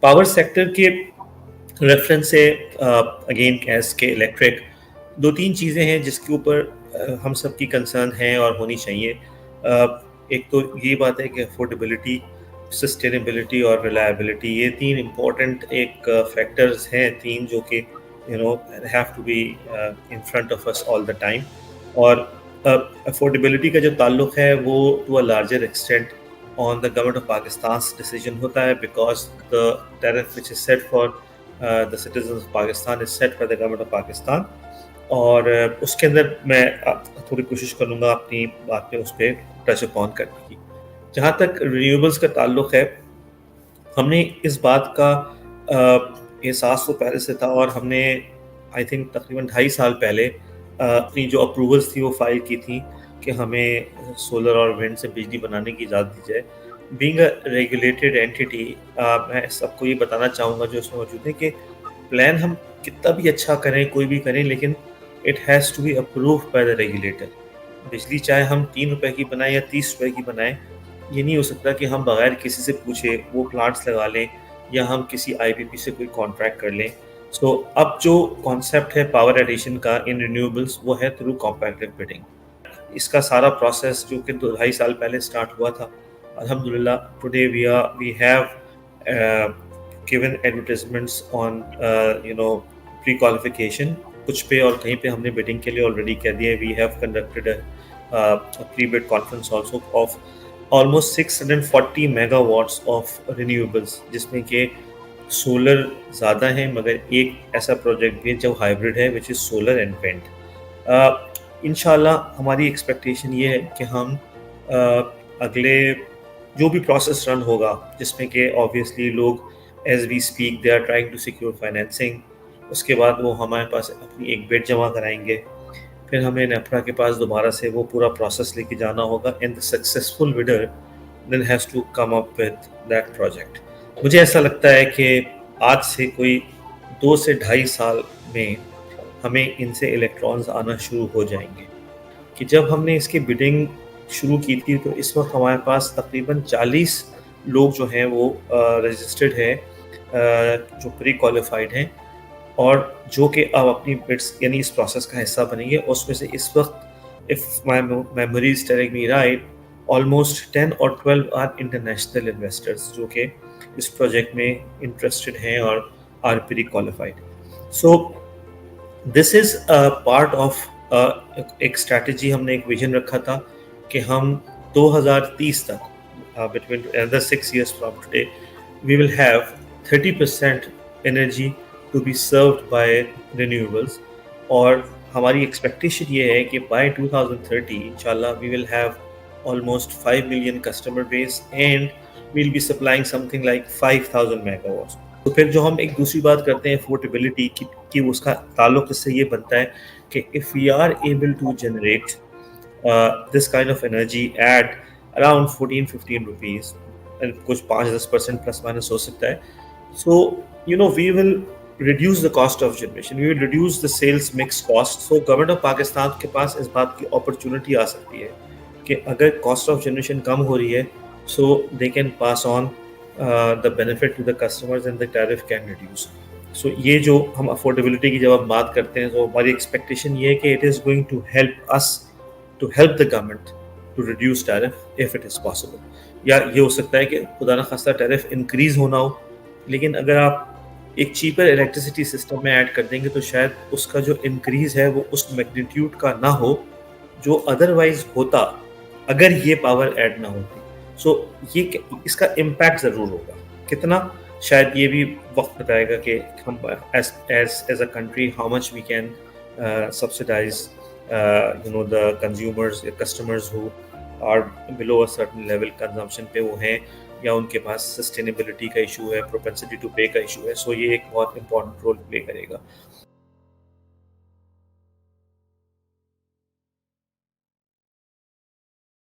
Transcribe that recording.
Power sector के reference से again gas के इलेक्ट्रिक दो तीन चीज़ें हैं जिसके ऊपर हम सब की कंसर्न है और होनी चाहिए। एक तो ये बात है कि अफोर्डेबिलिटी, सस्टेनेबिलिटी और रिलायबिलिटी, ये तीन इम्पोर्टेंट एक फैक्टर्स हैं, तीन जो कि have to be in front of us all the time. और अफोर्डेबिलिटी का जो ताल्लुक है वो to a larger extent on the government of Pakistan's decision होता है, because the tariff which is set for the citizens of Pakistan is set by the government of Pakistan। और उसके अंदर मैं थोड़ी कोशिश करूँगा अपनी बात पे उस पर टच अपॉन करने की। जहाँ तक रिन्यूएबल्स का ताल्लुक है, हमने इस बात का एहसास तो पहले से था, और हमने आई थिंक तकरीबन 2.5 साल पहले अपनी जो अप्रूवल्स थी वो फाइल की थी कि हमें सोलर और विंड से बिजली बनाने की इजाज़त दी जाए। बीइंग अ रेगुलेटेड एंटिटी, मैं सबको ये बताना चाहूँगा जो इसमें मौजूद है कि प्लान हम कितना भी अच्छा करें, कोई भी करें, लेकिन it has to be approved by the regulator. बिजली चाहे हम 3 रुपए की बनाएं या 30 रुपए की बनाएं, ये नहीं हो सकता कि हम बगैर किसी से पूछे वो प्लांट्स लगा लें या हम किसी आईपीपी से कोई कॉन्ट्रैक्ट कर लें। सो अब जो कॉन्सेप्ट है पावर एडिशन का इन रिन्यूएबल्स, वो है थ्रू कॉम्पैक्टिव बिडिंग। इसका सारा प्रोसेस जो कि 2-2.5 साल पहले स्टार्ट हुआ था, अल्हम्दुलिल्लाह today we have given advertisements on pre qualification. कुछ पे और कहीं पे हमने बिडिंग के लिए ऑलरेडी कह दिया है। We have conducted pre bid conference also of almost 640 megawatts of renewables, जिसमें कि सोलर ज़्यादा है, मगर एक ऐसा प्रोजेक्ट भी है जो हाइब्रिड है, which is solar and wind. इंशाल्लाह हमारी एक्सपेक्टेशन ये है कि हम अगले जो भी प्रोसेस रन होगा, जिसमें कि ऑब्वियसली लोग as we speak they are trying to secure financing, उसके बाद वो हमारे पास अपनी एक बिड जमा कराएंगे, फिर हमें नेफ्रा के पास दोबारा से वो पूरा प्रोसेस लेके जाना होगा, and the successful bidder then has to come up with that project. मुझे ऐसा लगता है कि आज से कोई 2 से 2.5 साल में हमें इनसे इलेक्ट्रॉन्स आना शुरू हो जाएंगे। कि जब हमने इसकी बिडिंग शुरू की थी तो इस वक्त हमारे पास तकरीबन 40 लोग जो हैं वो रजिस्टर्ड हैं, जो प्री क्वालिफाइड हैं, और जो कि अब अपनी बिड्स यानी इस प्रोसेस का हिस्सा बनेंगे। उसमें से इस वक्त if my memory is telling me right, almost 10 और 12 आर इंटरनेशनल इन्वेस्टर्स जो कि इस प्रोजेक्ट में इंटरेस्टेड हैं और are pre qualified. So this is part of एक स्ट्रैटेजी। हमने एक विजन रखा था कि हम 2030 तक, between another 6 years from today, we will have 30% energy to be served by renewables. और हमारी एक्सपेक्टेशन ये है कि बाय 2030 इंशाल्लाह we will have almost 5 million customer base, and we will be supplying something like 5000 megawatts. तो फिर जो हम एक दूसरी बात करते हैं अफोर्डेबिलिटी की उसका ताल्लुक इससे ये बनता है कि if we are able to generate this kind of energy at around 14-15 rupees, कुछ 5-10% प्लस माइनस हो सकता है, so we will reduce the cost of generation, we will reduce the sales mix cost। so government of Pakistan के पास इस बात की opportunity आ सकती है कि अगर कॉस्ट ऑफ जनरेशन कम हो रही है, so they can pass on the benefit to the customers and the tariff can reduce। so ये जो हम अफोर्डेबिलिटी की जब हम बात करते हैं, तो हमारी एक्सपेक्टेशन ये है कि it is going to help us to help the government to reduce tariff if it is possible। या ये हो सकता है कि खुदा न खास्ता टैरिफ इंक्रीज होना हो, लेकिन अगर आप एक चीपर इलेक्ट्रिसिटी सिस्टम में ऐड कर देंगे तो शायद उसका जो इंक्रीज है वो उस मैग्नीट्यूड का ना हो जो अदरवाइज होता अगर ये पावर ऐड ना होती। सो ये इसका इम्पैक्ट ज़रूर होगा, कितना शायद ये भी वक्त बताएगा कि हम as a country how much we can subsidise the consumers या customers who are below a certain level consumption पे वो हैं, या उनके पास सस्टेनेबिलिटी का इशू है, प्रोपेंसिटी टू पे का इशू है। सो ये एक बहुत इंपॉर्टेंट रोल प्ले करेगा।